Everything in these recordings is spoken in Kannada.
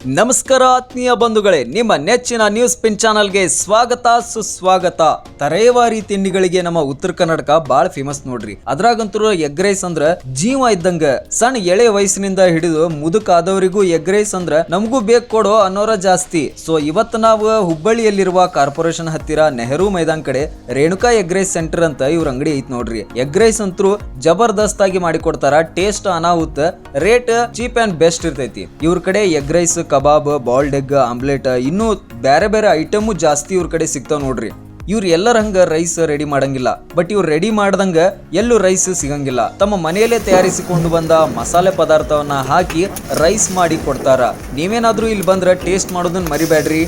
ನಮಸ್ಕಾರ ಆತ್ಮೀಯ ಬಂಧುಗಳೇ, ನಿಮ್ಮ ನೆಚ್ಚಿನ ನ್ಯೂಸ್ ಪಿನ್ ಚಾನಲ್ಗೆ ಸ್ವಾಗತ ಸುಸ್ವಾಗತ. ತರೇವಾರಿ ತಿಂಡಿಗಳಿಗೆ ನಮ್ಮ ಉತ್ತರ ಕರ್ನಾಟಕ ಬಾಳ ಫೇಮಸ್ ನೋಡ್ರಿ. ಅದ್ರಾಗಂತೂ ಎಗ್ ರೈಸ್ ಅಂದ್ರ ಜೀವ ಇದ್ದಂಗ. ಸಣ್ಣ ಎಳೆ ವಯಸ್ಸಿನಿಂದ ಹಿಡಿದು ಮುದುಕ ಆದವರಿಗೂ ಎಗ್ ರೈಸ್ ಅಂದ್ರ ನಮಗೂ ಬೇಕು ಕೊಡೋ ಅನ್ನೋರ ಜಾಸ್ತಿ. ಸೊ ಇವತ್ತು ನಾವು ಹುಬ್ಬಳ್ಳಿಯಲ್ಲಿರುವ ಕಾರ್ಪೊರೇಷನ್ ಹತ್ತಿರ ನೆಹರು ಮೈದಾನ್ ಕಡೆ ರೇಣುಕಾ ಎಗ್ ರೈಸ್ ಸೆಂಟರ್ ಅಂತ ಇವ್ರ ಅಂಗಡಿ ಐತ್ ನೋಡ್ರಿ. ಎಗ್ ರೈಸ್ ಅಂತೂ ಜಬರ್ದಸ್ತ್ ಆಗಿ ಮಾಡಿಕೊಡ್ತಾರ. ಟೇಸ್ಟ್ ಅನಾಹುತ, ರೇಟ್ ಚೀಪ್ ಅಂಡ್ ಬೆಸ್ಟ್ ಇರ್ತೈತಿ. ಇವ್ರ ಕಡೆ ಎಗ್ ರೈಸ್, ಕಬಾಬ್, ಬಾಲ್ಡ್ ಎಗ್, ಆಮ್ಲೆಟ್, ಇನ್ನೂ ಬೇರೆ ಬೇರೆ ಐಟಮ್ ಜಾಸ್ತಿ ಇವ್ರ ಕಡೆ ಸಿಗ್ತಾವ ನೋಡ್ರಿ. ಇವ್ರು ಎಲ್ಲರ ಹಂಗ ರೈಸ್ ರೆಡಿ ಮಾಡಂಗಿಲ್ಲ, ಬಟ್ ಇವ್ರು ರೆಡಿ ಮಾಡ್ದಂಗ ಎಲ್ಲೂ ರೈಸ್ ಸಿಗಂಗಿಲ್ಲ. ತಮ್ಮ ಮನೆಯಲ್ಲೇ ತಯಾರಿಸಿಕೊಂಡು ಬಂದ ಮಸಾಲೆ ಪದಾರ್ಥವನ್ನ ಹಾಕಿ ರೈಸ್ ಮಾಡಿ ಕೊಡ್ತಾರ. ನೀವೇನಾದ್ರೂ ಇಲ್ಲಿ ಬಂದ್ರೆ ಟೇಸ್ಟ್ ಮಾಡೋದನ್ನ ಮರಿಬೇಡ್ರಿ.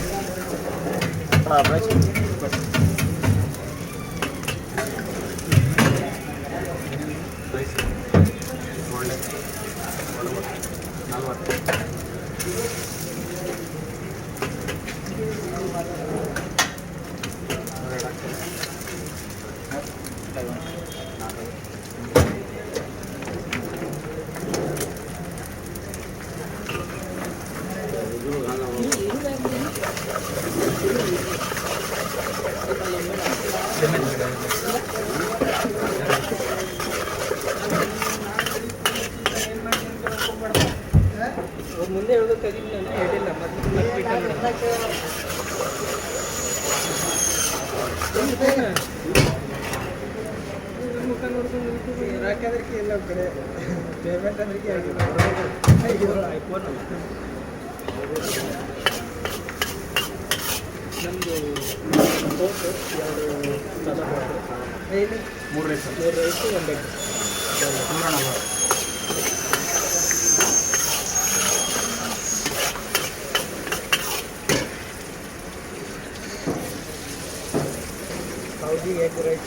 ಮುಂದೆ ಹೇಳೋದಕ್ಕಾಗಿಲ್ಲ, ಹೇಳಿಲ್ಲ. ಮುಖ ನೋಡ್ಕೊಂಡು ರಾಕದ್ರಿಗೆ ಎಲ್ಲ ಕಡೆ ಪೇಮೆಂಟ್ ಅಂದ್ರೆ ಐಫೋನ್ ನಮ್ಮದು ಮೂರು ರೈಸು ಒಂದು egg Saudi egg rice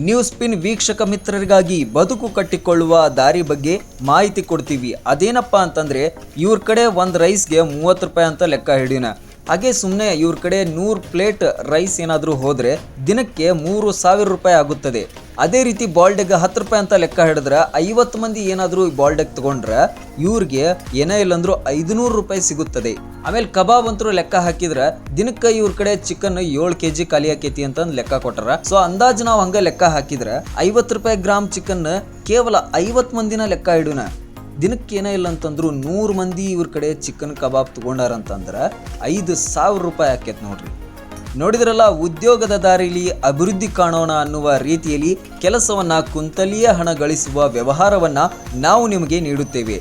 news ಪಿನ್ ವೀಕ್ಷಕ ಮಿತ್ರರಿಗಾಗಿ ಬದುಕು ಕಟ್ಟಿಕೊಳ್ಳುವ ದಾರಿ ಬಗ್ಗೆ ಮಾಹಿತಿ ಕೊಡ್ತೀವಿ. ಅದೇನಪ್ಪಾ ಅಂತಂದ್ರೆ ಇವ್ರ ಕಡೆ ಒಂದು ರೈಸ್ಗೆ 30 ರೂಪಾಯಿ ಅಂತ ಲೆಕ್ಕ ಹಿಡಿಯೋಣ. ಹಾಗೆ ಸುಮ್ಮನೆ ಇವ್ರ ಕಡೆ 100 ಪ್ಲೇಟ್ ರೈಸ್ ಏನಾದರೂ ಹೋದರೆ ದಿನಕ್ಕೆ 3000 ರೂಪಾಯಿ ಆಗುತ್ತದೆ. ಅದೇ ರೀತಿ ಬಾಲ್ಡ್ ಎಗ್ 10 ರೂಪಾಯಿ ಅಂತ ಲೆಕ್ಕ ಹಿಡಿದ್ರೆ 50 ಮಂದಿ ಏನಾದರೂ ಬಾಲ್ಡ್ ಎಗ್ ತಗೊಂಡ್ರೆ ಇವ್ರಿಗೆ ಏನೇ ಇಲ್ಲಂದ್ರೂ 500 ರೂಪಾಯಿ ಸಿಗುತ್ತದೆ. ಆಮೇಲೆ ಕಬಾಬ್ ಅಂತೂ ಲೆಕ್ಕ ಹಾಕಿದ್ರೆ ದಿನಕ್ಕೆ ಇವ್ರ ಕಡೆ ಚಿಕನ್ 7 kg ಖಾಲಿ ಆಕೈತಿ ಅಂತ ಲೆಕ್ಕ ಕೊಟ್ಟಾರ. ಸೊ ಅಂದಾಜು ನಾವು ಹಂಗ ಲೆಕ್ಕ ಹಾಕಿದ್ರೆ 50 ರೂಪಾಯಿ ಗ್ರಾಮ್ ಚಿಕನ್ ಕೇವಲ 50 ಮಂದಿನ ಲೆಕ್ಕ ಇಡೋಣ. ದಿನಕ್ಕೆ ಏನೇ ಇಲ್ಲ ಅಂತಂದ್ರು 100 ಮಂದಿ ಇವ್ರ ಕಡೆ ಚಿಕನ್ ಕಬಾಬ್ ತಗೊಂಡಾರಂತಂದ್ರೆ 5000 ರೂಪಾಯಿ ಆಕೈತೆ ನೋಡ್ರಿ. ನೋಡಿದ್ರಲ್ಲ, ಉದ್ಯೋಗದ ದಾರಿಲಿ ಅಭಿವೃದ್ಧಿ ಕಾಣೋಣ ಅನ್ನುವ ರೀತಿಯಲ್ಲಿ ಕೆಲಸವನ್ನ ಕುಂತಲಿಯೇ ಹಣ ಗಳಿಸುವ ವ್ಯವಹಾರವನ್ನ ನಾವು ನಿಮಗೆ ನೀಡುತ್ತೇವೆ.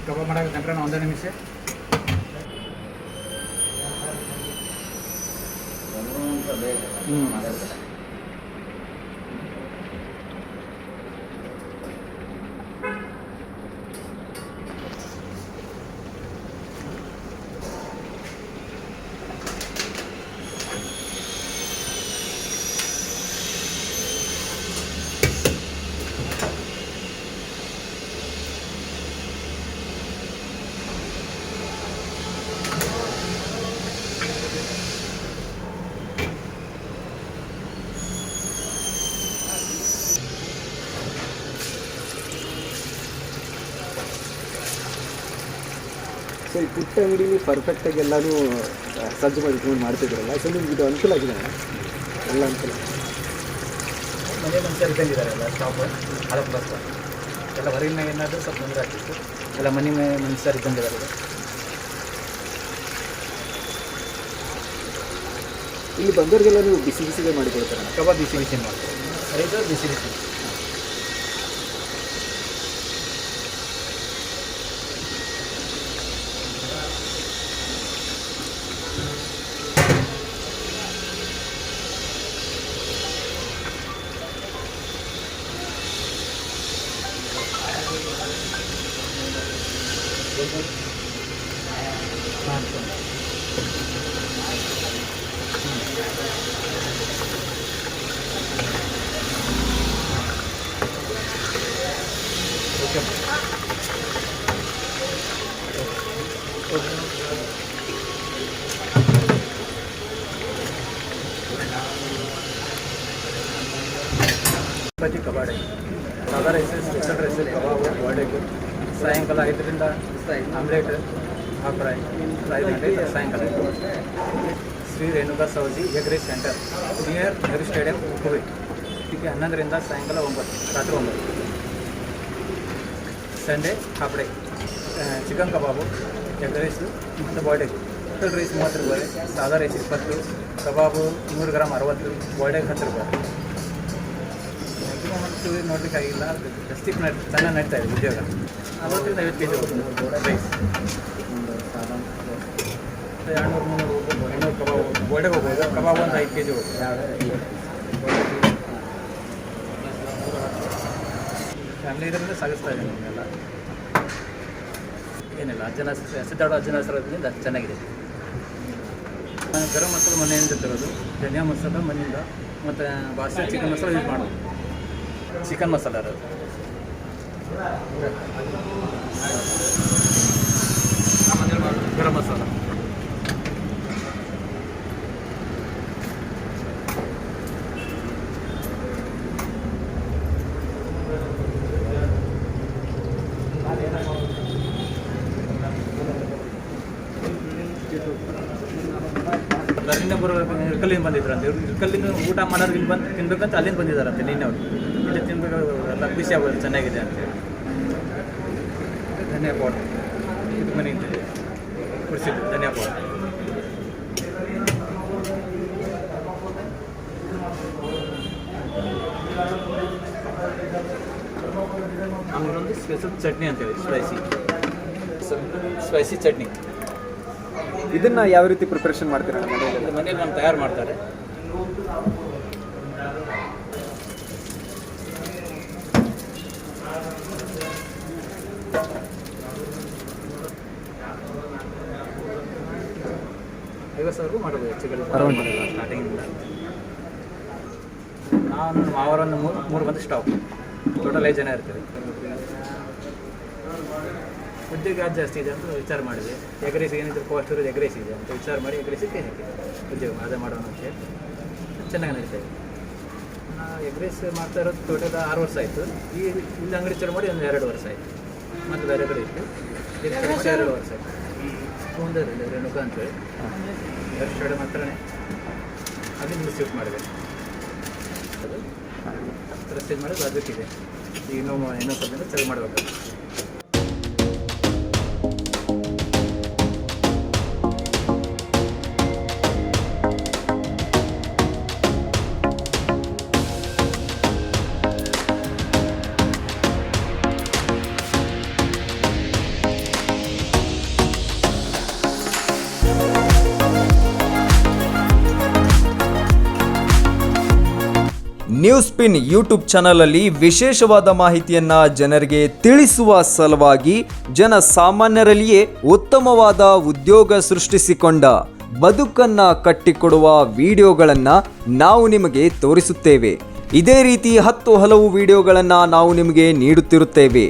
ಕಬಾಬ್ ಮಾಡಬೇಕಂದ್ರೆ ಒಂದೇ ನಿಮಿಷ. ಸರ್, ಪುಟ್ಟ ಅಂಗಡಿಲಿ ಪರ್ಫೆಕ್ಟಾಗಿ ಎಲ್ಲನೂ ಸಜ್ಜು ಮಾಡಿ ಇಟ್ಕೊಂಡು ಮಾಡ್ತಿದ್ರಲ್ಲ, ಸೊ ನಿಮ್ಗೆ ಇದು ಅನುಕೂಲ ಆಗಿದೆ ಎಲ್ಲ ಅನುಕೂಲ. ಮನೆ ಮನುಷ್ಯರು ಇದ್ದಂಗಿದ್ದಾರೆ ಎಲ್ಲ ಸ್ಟಾಪ್ ಹಳಪ್ ಬಸ್ ಎಲ್ಲ ಹೊರಗಿನ ಏನಾದರೂ ಸ್ವಲ್ಪ ತೊಂದರೆ ಆಗ್ತಿತ್ತು. ಎಲ್ಲ ಮನೆ ಮನುಷ್ಯರು ಇದ್ದಂಗಿದ್ದಾರೆ. ಇಲ್ಲಿ ಬಂದವರಿಗೆಲ್ಲ ನೀವು ಬಿಸಿ ಬಿಸಿಗೆ ಮಾಡಿಕೊಡ್ತಾರೆ. ಕಬಾಬ್ ಬಿಸಿ ಬಿಸಿ ಮಾಡ್ತಾರೆ, ರೈತ ಬಿಸಿ ಬಿಸಿ. ಚಪಾತಿ ಕಬಾಡಿ ಸಾದಾ ರೈಸ್, ಸ್ಪೆಷಲ್ ರೈಸ್, ಕಬಾಬು, ಬಾಡೆಗೆ ಸಾಯಂಕಾಲ 5ರಿಂದ ಆಮ್ಲೆಟ್, ಹಾಫ್ ಫ್ರೈ, 5 ಗಂಟೆ ಸಾಯಂಕಾಲ. Shri Renuka Savaji egg rice centre near Nehru stadium, Hubli. ಹೀಗೆ 11ರಿಂದ ಸಾಯಂಕಾಲ 9, ರಾತ್ರಿ 9. Sunday half day. Chicken kebab, egg rice ಮತ್ತು ಬಾಯ್ಡೆಗ್. ಸ್ಪೆಷಲ್ ರೈಸ್ 30 ರೂಪಾಯಿ, ಸಾದಾ ರೈಸ್ 20, ಕಬಾಬು 100 ಗ್ರಾಮ್ 60, ಬಾಯ್ಡೆಗ್ 10 ರೂಪಾಯಿ. ನೋಡಲಿಕ್ಕಾಗಿಲ್ಲ, ಜಾಸ್ತಿ ಚೆನ್ನಾಗಿ ನಡೀತಾ ಇದೆ ಉದ್ಯೋಗ. 40-50 ಕೆ ಜಿ ಹೋಗ್ಬೋದು ರೈಸ್. 200-300 ಹೋಗ್ಬೋದು. 500 ಕಬಾಬ್ ಬಾಯ್ಡೆಗ್ ಹೋಗ್ಬೋದು. ಕಬಾಬ್ ಒಂದು 5 ಕೆ ಜಿ ಹೋಗ್ಬೋದು. ಫ್ಯಾಮಿಲಿ ಇದರಿಂದ ಸಾಗಿಸ್ತಾ ಇದೆ ನಮಗೆಲ್ಲ. ಏನಿಲ್ಲ, ಸಿದ್ದಾಡು ಅಜ್ಜನ ಹೆಸರಿಂದ ಚೆನ್ನಾಗಿದೆ. ಗರಂ ಮಸಾಲ ಮನೆಯಿಂದ ತರೋದು, ಧನಿಯಾ ಮಸಾಲ ಮನೆಯಿಂದ, ಮತ್ತು ಬಾಸ್ಮತಿ ಚಿಕನ್ ಮಸಾಲ ಯೂಸ್ ಮಾಡೋದು. ಚಿಕನ್ ಮಸಾಲ ಅದು ಗರಂ ಮಸಾಲ. ಅಲ್ಲಿಂದ ಇರ್ಕಲ್ಲಿಂದ ಬಂದಿದ್ರಂತೆ. ಇರ್ಕಲ್ಲಿಂದ ಊಟ ಮಾಡೋರು ಇಲ್ಲಿ ಬಂದು ತಿನ್ಬೇಕಂತ ಅಲ್ಲಿಂದ ಬಂದಿದ್ದಾರಂತೆ ನಿನ್ನೆ ಅವರು. ಇಲ್ಲಿ ತಿನ್ಬೇಕು, ಎಲ್ಲ ಖುಷಿ ಆಗೋದು, ಚೆನ್ನಾಗಿದೆ ಅಂತೇಳಿ. ಧನಿಯಾ ಪೌಡರ್ ಇದು ಮನೆಯಿಂದ ಕುಡಿಸಿದ್ದು ಧನಿಯಾ ಪೌಡರ್. ಆಮೇಲೆ ಒಂದು ಸ್ಪೆಷಲ್ ಚಟ್ನಿ ಅಂತೇಳಿ, ಸ್ಪೈಸಿ ಚಟ್ನಿ. ಇದನ್ನು ಯಾವ ರೀತಿ ಪ್ರಿಪ್ರೇಷನ್ ಮಾಡ್ತೀರಾ ಮನೆಯಲ್ಲಿ? ಮನೇಲಿ ನಮ್ಮ ತಯಾರು ಮಾಡ್ತಾರೆ. $50,000 ಮಾಡ್ಬೋದು ಹೆಚ್ಚು ಕಡಿಮೆ ಸ್ಟಾರ್ಟಿಂಗಿಂದ. ನಾನು ನಮ್ಮ ಮಾವರೊಂದು ಮೂರು ಬಂದು ಸ್ಟಾಪ್. ಟೋಟಲ್ 5 ಜನ ಇರ್ತೀವಿ. ಉದ್ಯೋಗ ಜಾಸ್ತಿ ಇದೆ ಅಂತ ವಿಚಾರ ಮಾಡಿದೆ. ಎಗ್ ರೈಸ್ ಏನಿದ್ರು ಕಾಸ್ಟ್ ಇರೋದು ಎಗ್ ರೈಸ್ ಇದೆ ಅಂತ ವಿಚಾರ ಮಾಡಿ ಎಗ್ ರೈಸಿಗೆ ಉದ್ಯೋಗ ಅದೇ ಮಾಡೋಣ ಅಂತ ಚೆನ್ನಾಗಿ ನಡೀತಾ ಇದೆ. ಎಗ್ ರೈಸ್ ಮಾಡ್ತಾ ಇರೋದು ಟೋಟಲ್ 6 ವರ್ಷ ಆಯಿತು. ಇಲ್ಲಿ ಅಂಗಡಿ ಚಾಲು ಮಾಡಿ ಒಂದು 2 ವರ್ಷ ಆಯಿತು. ಮತ್ತು ಬೇರೆ ಕಡೆ ಇತ್ತು, ಇದು ಚಾಲು ಮಾಡಿ 2 ವರ್ಷ ಆಯಿತು. ಮುಂದರಲ್ಲಿ ರೇಣುಕ ಅಂತೇಳಿ ಎರಡು ಮಾತ್ರನೇ ಅಲ್ಲಿಂದ ಶಿಫ್ಟ್ ಮಾಡಿದೆ. ಅದು ರಸ್ತೆ ಮಾಡೋದು ಅದಕ್ಕಿದೆ. ಈಗ ಇನ್ನೂ ಸ್ವಲ್ಪ ಚಾಲು ಮಾಡಬೇಕು. ನ್ಯೂಸ್ಪಿನ್ ಯೂಟ್ಯೂಬ್ ಚಾನಲಲ್ಲಿ ವಿಶೇಷವಾದ ಮಾಹಿತಿಯನ್ನ ಜನರಿಗೆ ತಿಳಿಸುವ ಸಲುವಾಗಿ ಜನಸಾಮಾನ್ಯರಲ್ಲಿಯೇ ಉತ್ತಮವಾದ ಉದ್ಯೋಗ ಸೃಷ್ಟಿಸಿಕೊಂಡ ಬದುಕನ್ನ ಕಟ್ಟಿಕೊಡುವ ವಿಡಿಯೋಗಳನ್ನು ನಾವು ನಿಮಗೆ ತೋರಿಸುತ್ತೇವೆ. ಇದೇ ರೀತಿ 10 ಹಲವು ವಿಡಿಯೋಗಳನ್ನು ನಾವು ನಿಮಗೆ ನೀಡುತ್ತಿರುತ್ತೇವೆ.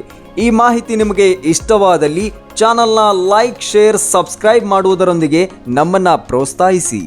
ಈ ಮಾಹಿತಿ ನಿಮಗೆ ಇಷ್ಟವಾದಲ್ಲಿ ಚಾನಲ್ನ ಲೈಕ್, ಶೇರ್, ಸಬ್ಸ್ಕ್ರೈಬ್ ಮಾಡುವುದರೊಂದಿಗೆ ನಮ್ಮನ್ನು ಪ್ರೋತ್ಸಾಹಿಸಿ.